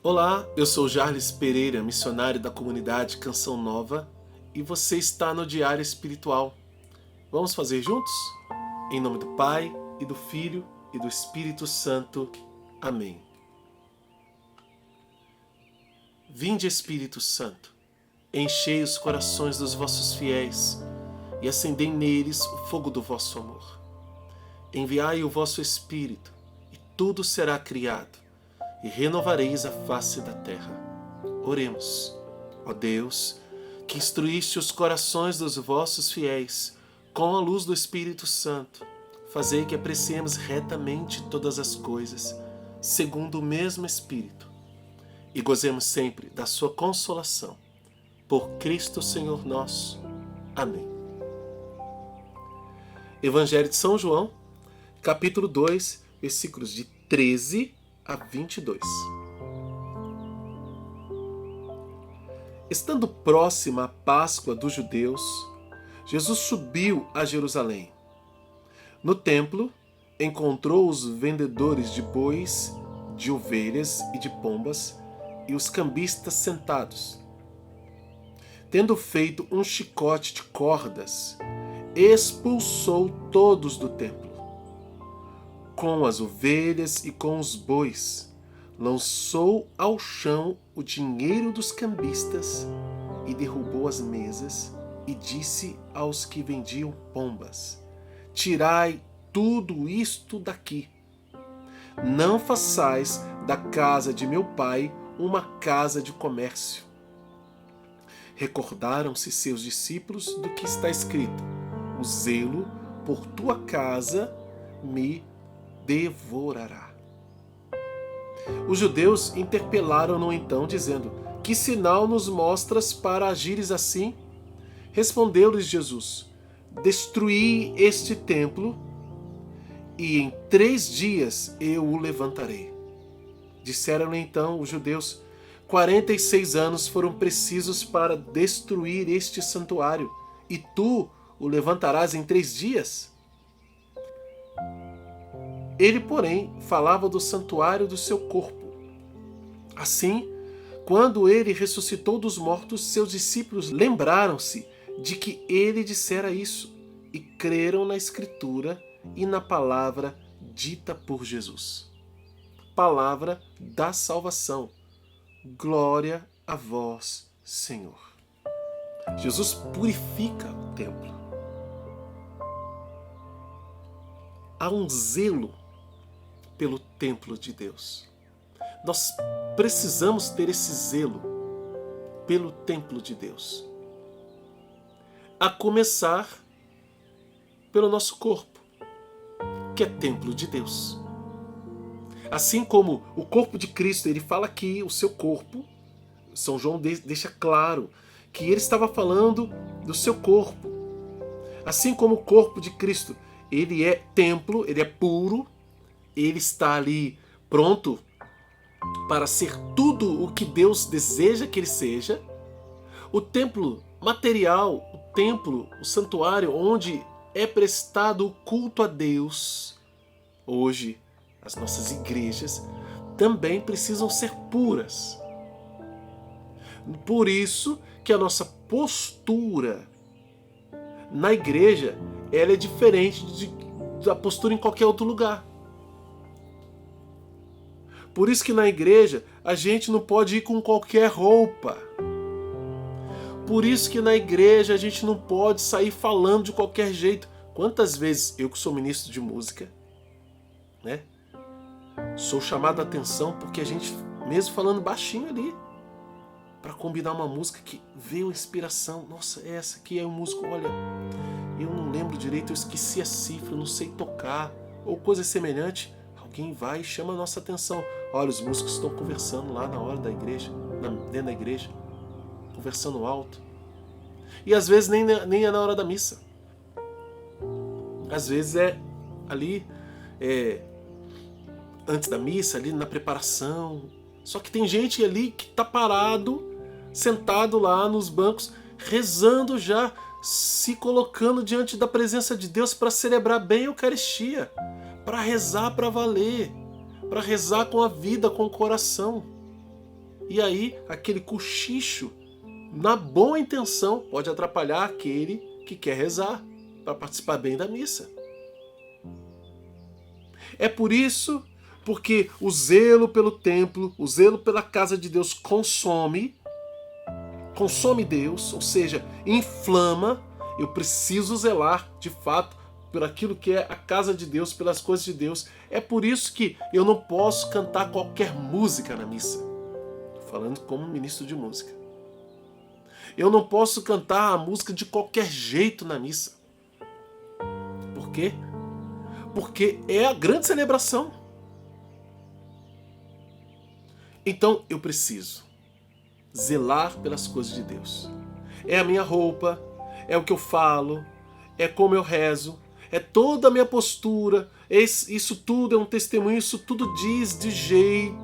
Olá, eu sou Jarles Pereira, missionário da comunidade Canção Nova, e você está no Diário Espiritual. Vamos fazer juntos? Em nome do Pai, e do Filho, e do Espírito Santo. Amém. Vinde, Espírito Santo, enchei os corações dos vossos fiéis, e acendei neles o fogo do vosso amor. Enviai o vosso Espírito, e tudo será criado, e renovareis a face da terra. Oremos. Ó Deus, que instruíste os corações dos vossos fiéis com a luz do Espírito Santo, fazei que apreciemos retamente todas as coisas, segundo o mesmo Espírito, e gozemos sempre da sua consolação. Por Cristo Senhor nosso. Amém. Evangelho de São João, capítulo 2, versículos de 13 a 22. Estando próxima a Páscoa dos judeus, Jesus subiu a Jerusalém. No templo, encontrou os vendedores de bois, de ovelhas e de pombas, e os cambistas sentados. Tendo feito um chicote de cordas, expulsou todos do templo. Com as ovelhas e com os bois, lançou ao chão o dinheiro dos cambistas e derrubou as mesas e disse aos que vendiam pombas: Tirai tudo isto daqui. Não façais da casa de meu pai uma casa de comércio. Recordaram-se seus discípulos do que está escrito: O zelo por tua casa me devorará. Os judeus interpelaram-no então, dizendo: Que sinal nos mostras para agires assim? Respondeu-lhes Jesus: Destruí este templo, e em 3 dias eu o levantarei. Disseram-lhe então os judeus: 46 anos foram precisos para destruir este santuário, e tu o levantarás em 3 dias? Ele, porém, falava do santuário do seu corpo. Assim, quando ele ressuscitou dos mortos, seus discípulos lembraram-se de que ele dissera isso e creram na Escritura e na palavra dita por Jesus. Palavra da salvação. Glória a vós, Senhor. Jesus purifica o templo. Há um zelo pelo templo de Deus. Nós precisamos ter esse zelo pelo templo de Deus. A começar pelo nosso corpo, que é templo de Deus. Assim como o corpo de Cristo, ele fala que o seu corpo, São João deixa claro que ele estava falando do seu corpo. Assim como o corpo de Cristo, ele é templo, ele é puro, ele está ali pronto para ser tudo o que Deus deseja que ele seja. O templo material, o templo, o santuário onde é prestado o culto a Deus, hoje as nossas igrejas também precisam ser puras. Por isso que a nossa postura na igreja ela é diferente da postura em qualquer outro lugar. Por isso que na igreja a gente não pode ir com qualquer roupa. Por isso que na igreja a gente não pode sair falando de qualquer jeito. Quantas vezes eu que sou ministro de música, né, sou chamado a atenção porque a gente, mesmo falando baixinho ali, para combinar uma música que veio a inspiração. Nossa, essa aqui é o músico, olha, eu não lembro direito, eu esqueci a cifra, não sei tocar, ou coisa semelhante. Alguém vai e chama a nossa atenção. Olha, os músicos estão conversando lá na hora da igreja, dentro da igreja, conversando alto. E às vezes nem é na hora da missa. Às vezes é ali, antes da missa, ali na preparação. Só que tem gente ali que está parado, sentado lá nos bancos, rezando já, se colocando diante da presença de Deus para celebrar bem a Eucaristia, para rezar para valer, para rezar com a vida, com o coração. E aí, aquele cochicho, na boa intenção, pode atrapalhar aquele que quer rezar, para participar bem da missa. É por isso, porque o zelo pelo templo, o zelo pela casa de Deus consome Deus, ou seja, inflama. Eu preciso zelar, de fato, por aquilo que é a casa de Deus, pelas coisas de Deus. É por isso que eu não posso cantar qualquer música na missa. Estou falando como ministro de música. Eu não posso cantar a música de qualquer jeito na missa. Por quê? Porque é a grande celebração. Então eu preciso zelar pelas coisas de Deus. É a minha roupa, é o que eu falo, é como eu rezo, é toda a minha postura, isso tudo é um testemunho, isso tudo diz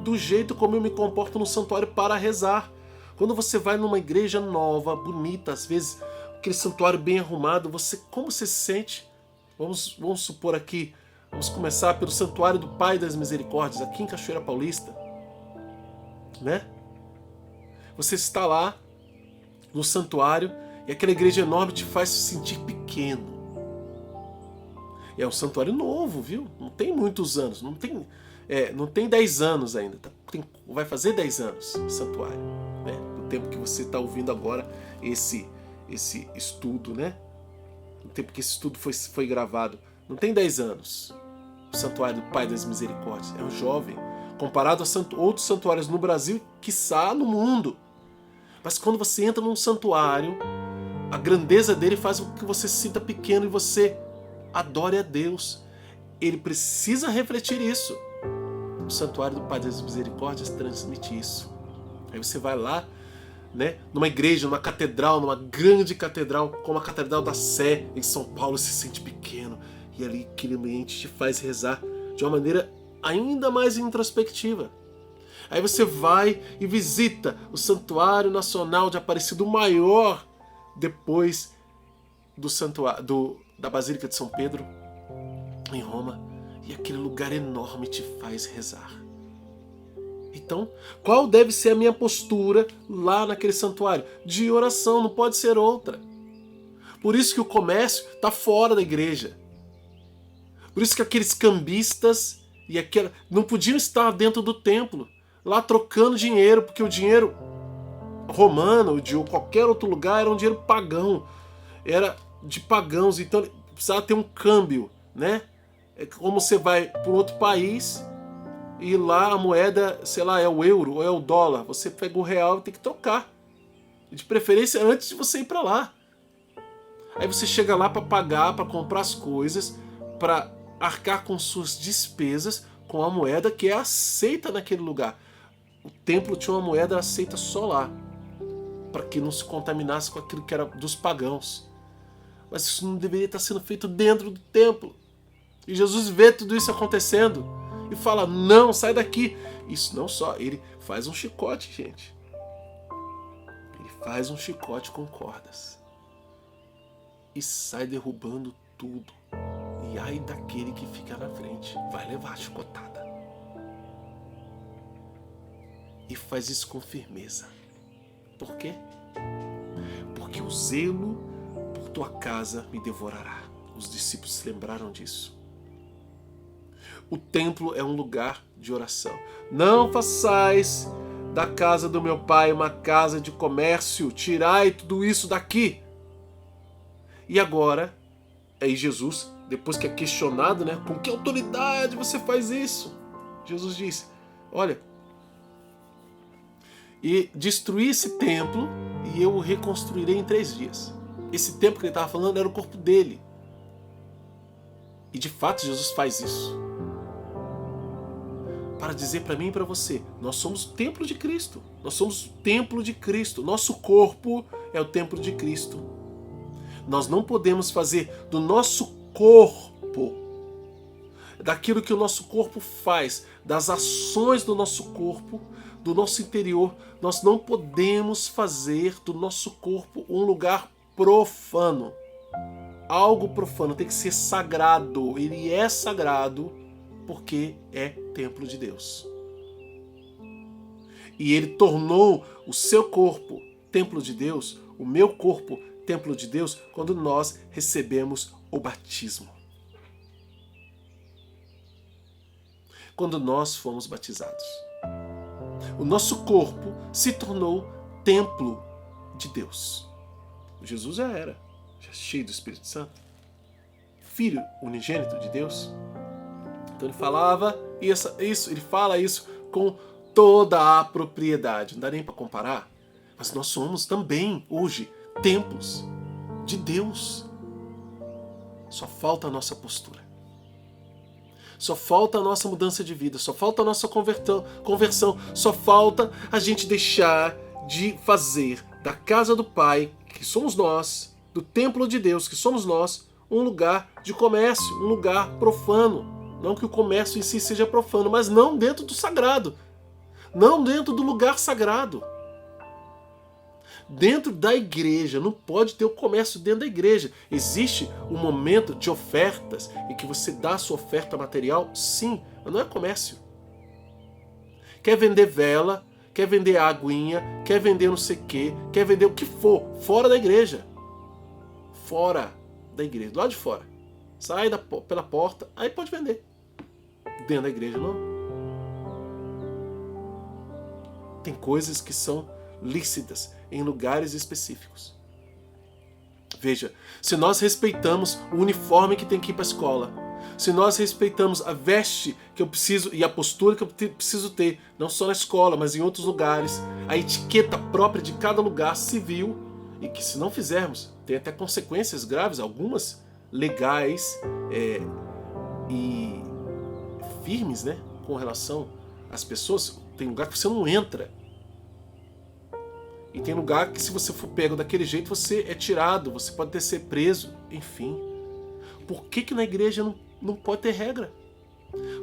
do jeito como eu me comporto no santuário para rezar. Quando você vai numa igreja nova, bonita, às vezes aquele santuário bem arrumado, como você se sente? Vamos supor aqui, vamos começar pelo Santuário do Pai das Misericórdias, aqui em Cachoeira Paulista, né? Você está lá no santuário e aquela igreja enorme te faz se sentir pequeno. É um santuário novo, viu? Não tem muitos anos, não tem 10 anos ainda. Vai fazer 10 anos o santuário, né? No tempo que você está ouvindo agora esse estudo, né? No tempo que esse estudo foi gravado. Não tem 10 anos. O Santuário do Pai das Misericórdias. É um jovem, comparado a outros santuários no Brasil, quiçá no mundo. Mas quando você entra num santuário, a grandeza dele faz com que você se sinta pequeno e você adore a Deus. Ele precisa refletir isso. O Santuário do Pai das Misericórdias transmite isso. Aí você vai lá, né, numa igreja, numa catedral, numa grande catedral, como a Catedral da Sé, em São Paulo, se sente pequeno. E ali aquele ambiente te faz rezar de uma maneira ainda mais introspectiva. Aí você vai e visita o Santuário Nacional de Aparecida, o maior depois da Basílica de São Pedro, em Roma. E aquele lugar enorme te faz rezar. Então, qual deve ser a minha postura lá naquele santuário? De oração, não pode ser outra. Por isso que o comércio está fora da igreja. Por isso que aqueles cambistas não podiam estar dentro do templo, lá trocando dinheiro, porque o dinheiro romano ou de qualquer outro lugar era um dinheiro pagão. Era de pagãos, então precisava ter um câmbio, né? É como você vai para outro país e lá a moeda, sei lá, é o euro ou é o dólar. Você pega o real e tem que trocar. De preferência antes de você ir para lá. Aí você chega lá para pagar, para comprar as coisas, para arcar com suas despesas com a moeda que é aceita naquele lugar. O templo tinha uma moeda aceita só lá, para que não se contaminasse com aquilo que era dos pagãos. Mas isso não deveria estar sendo feito dentro do templo. E Jesus vê tudo isso acontecendo e fala: não, sai daqui. Isso não só, ele faz um chicote, gente. Ele faz um chicote com cordas e sai derrubando tudo. E ai daquele que fica na frente, vai levar a chicotada. E faz isso com firmeza. Por quê? Porque o zelo por tua casa me devorará. Os discípulos se lembraram disso. O templo é um lugar de oração. Não façais da casa do meu pai uma casa de comércio. Tirai tudo isso daqui. E agora, aí Jesus, depois que é questionado, né, com que autoridade você faz isso? Jesus diz: olha, e destruí esse templo e eu o reconstruirei em 3 dias. Esse templo que ele estava falando era o corpo dele. E de fato Jesus faz isso. Para dizer para mim e para você, nós somos o templo de Cristo. Nós somos o templo de Cristo. Nosso corpo é o templo de Cristo. Nós não podemos fazer do nosso corpo, daquilo que o nosso corpo faz, das ações do nosso corpo, do nosso interior, nós não podemos fazer do nosso corpo um lugar profano. Algo profano, tem que ser sagrado. Ele é sagrado porque é templo de Deus. E ele tornou o seu corpo templo de Deus, o meu corpo templo de Deus, quando nós recebemos o batismo. Quando nós fomos batizados. O nosso corpo se tornou templo de Deus. Jesus já era cheio do Espírito Santo, Filho unigênito de Deus. Então ele falava isso, ele fala isso com toda a propriedade. Não dá nem para comparar, mas nós somos também hoje templos de Deus. Só falta a nossa postura. Só falta a nossa mudança de vida, só falta a nossa conversão, só falta a gente deixar de fazer da casa do Pai, que somos nós, do templo de Deus, que somos nós, um lugar de comércio, um lugar profano. Não que o comércio em si seja profano, mas não dentro do sagrado, não dentro do lugar sagrado. Dentro da igreja, não pode ter o comércio dentro da igreja. Existe um momento de ofertas em que você dá a sua oferta material, sim, mas não é comércio. Quer vender vela, quer vender aguinha, quer vender não sei o quê, quer vender o que for, fora da igreja. Fora da igreja, do lado de fora. Sai pela porta, aí pode vender. Dentro da igreja, não. Tem coisas que são lícitas em lugares específicos. Veja, se nós respeitamos o uniforme que tem que ir para a escola, se nós respeitamos a veste que eu preciso e a postura que eu preciso ter, não só na escola, mas em outros lugares, a etiqueta própria de cada lugar civil, e que se não fizermos, tem até consequências graves, algumas legais e firmes, né, com relação às pessoas. Tem lugar que você não entra. E tem lugar que se você for pego daquele jeito, você é tirado, você pode até ser preso, enfim. Por que na igreja não pode ter regra?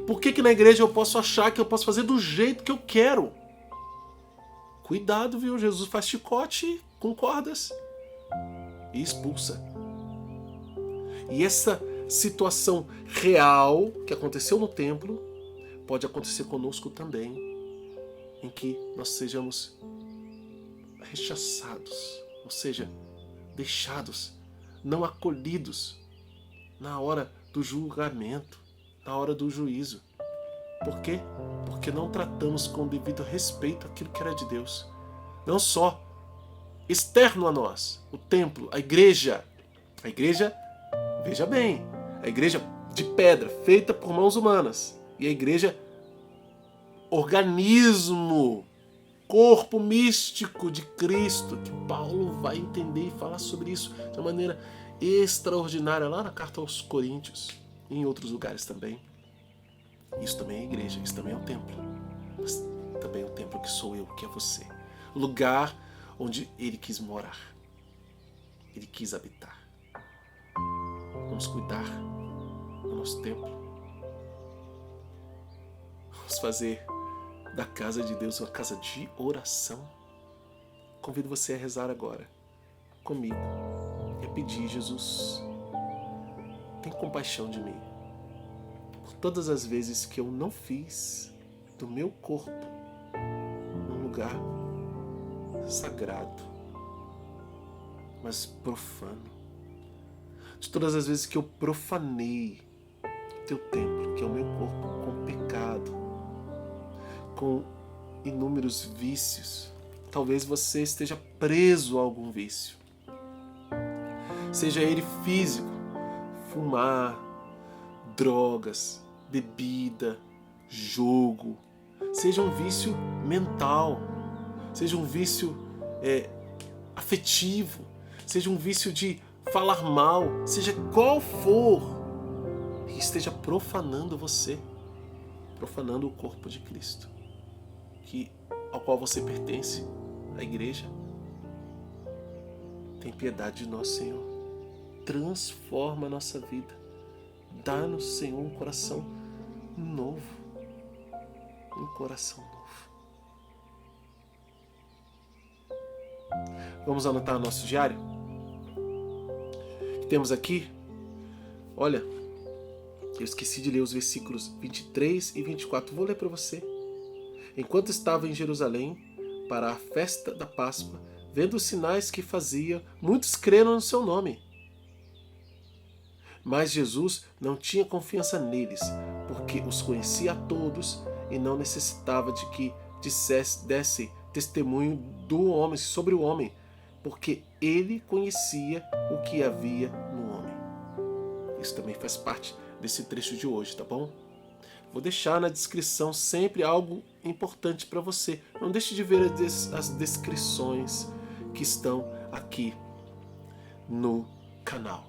Por que na igreja eu posso achar que eu posso fazer do jeito que eu quero? Cuidado, viu? Jesus faz chicote com cordas e expulsa. E essa situação real que aconteceu no templo pode acontecer conosco também, em que nós sejamos rechaçados, ou seja, deixados, não acolhidos na hora do julgamento, na hora do juízo. Por quê? Porque não tratamos com o devido respeito aquilo que era de Deus. Não só externo a nós, o templo, a igreja. A igreja, veja bem, a igreja de pedra, feita por mãos humanas. E a igreja, organismo, corpo místico de Cristo, que Paulo vai entender e falar sobre isso de uma maneira extraordinária lá na carta aos Coríntios e em outros lugares também. Isso também é igreja, isso também é o templo. Mas também é o templo que sou eu, que é você. O lugar onde ele quis morar. Ele quis habitar. Vamos cuidar do nosso templo. Vamos fazer da casa de Deus uma casa de oração. Convido você a rezar agora comigo e a pedir: Jesus, tem compaixão de mim por todas as vezes que eu não fiz do meu corpo um lugar sagrado, mas profano. De todas as vezes que eu profanei o teu templo, que é o meu corpo, com pecado, com inúmeros vícios. Talvez você esteja preso a algum vício. Seja ele físico, fumar, drogas, bebida, jogo. Seja um vício mental, seja um vício afetivo, seja um vício de falar mal, seja qual for, que esteja profanando você, profanando o corpo de Cristo, ao qual você pertence, a igreja. Tem piedade de nós, Senhor. Transforma a nossa vida. Dá-nos, Senhor, um coração novo. Um coração novo. Vamos anotar no nosso diário? Temos aqui, olha, eu esqueci de ler os versículos 23 e 24. Vou ler para você. enquanto estava em Jerusalém para a festa da Páscoa, vendo os sinais que fazia, muitos creram no seu nome. Mas Jesus não tinha confiança neles, porque os conhecia a todos e não necessitava de que desse testemunho do homem sobre o homem, porque ele conhecia o que havia no homem. Isso também faz parte desse trecho de hoje, tá bom? Vou deixar na descrição sempre algo importante para você. Não deixe de ver as descrições que estão aqui no canal.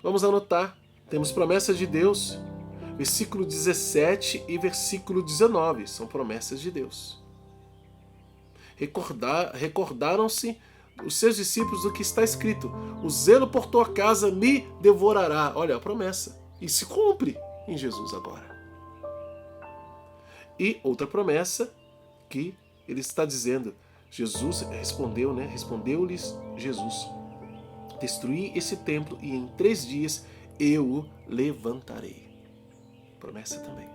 Vamos anotar. Temos promessas de Deus. Versículo 17 e versículo 19 são promessas de Deus. Recordaram-se os seus discípulos do que está escrito: o zelo por tua casa me devorará. Olha a promessa. E se cumpre em Jesus agora. E outra promessa que ele está dizendo, Jesus respondeu, né? Respondeu-lhes Jesus: destruí esse templo e em 3 dias eu o levantarei. Promessa também.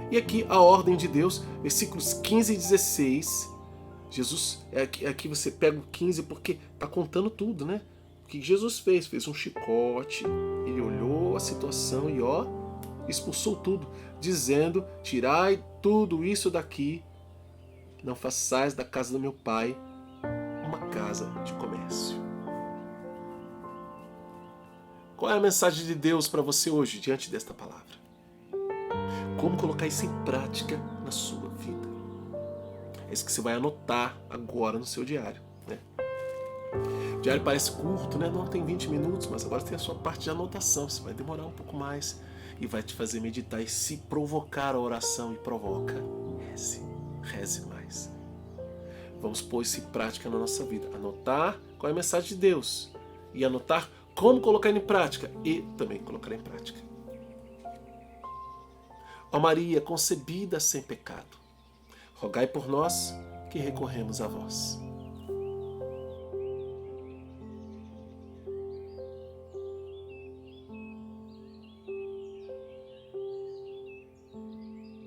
E aqui a ordem de Deus, versículos 15 e 16. Jesus, aqui você pega o 15 porque está contando tudo, né? O que Jesus fez? Fez um chicote, ele olhou a situação e expulsou tudo, dizendo: tirai tudo isso daqui, não façais da casa do meu pai uma casa de comércio. Qual é a mensagem de Deus para você hoje, diante desta palavra? Como colocar isso em prática na sua vida? É isso que você vai anotar agora no seu diário, né? O diário parece curto, né? Não tem 20 minutos, mas agora tem a sua parte de anotação. Você vai demorar um pouco mais e vai te fazer meditar. E se provocar a oração e provoca, reze mais. Vamos pôr isso em prática na nossa vida. Anotar qual é a mensagem de Deus e anotar como colocar em prática e também colocar em prática. Ó Maria, concebida sem pecado, rogai por nós que recorremos a vós.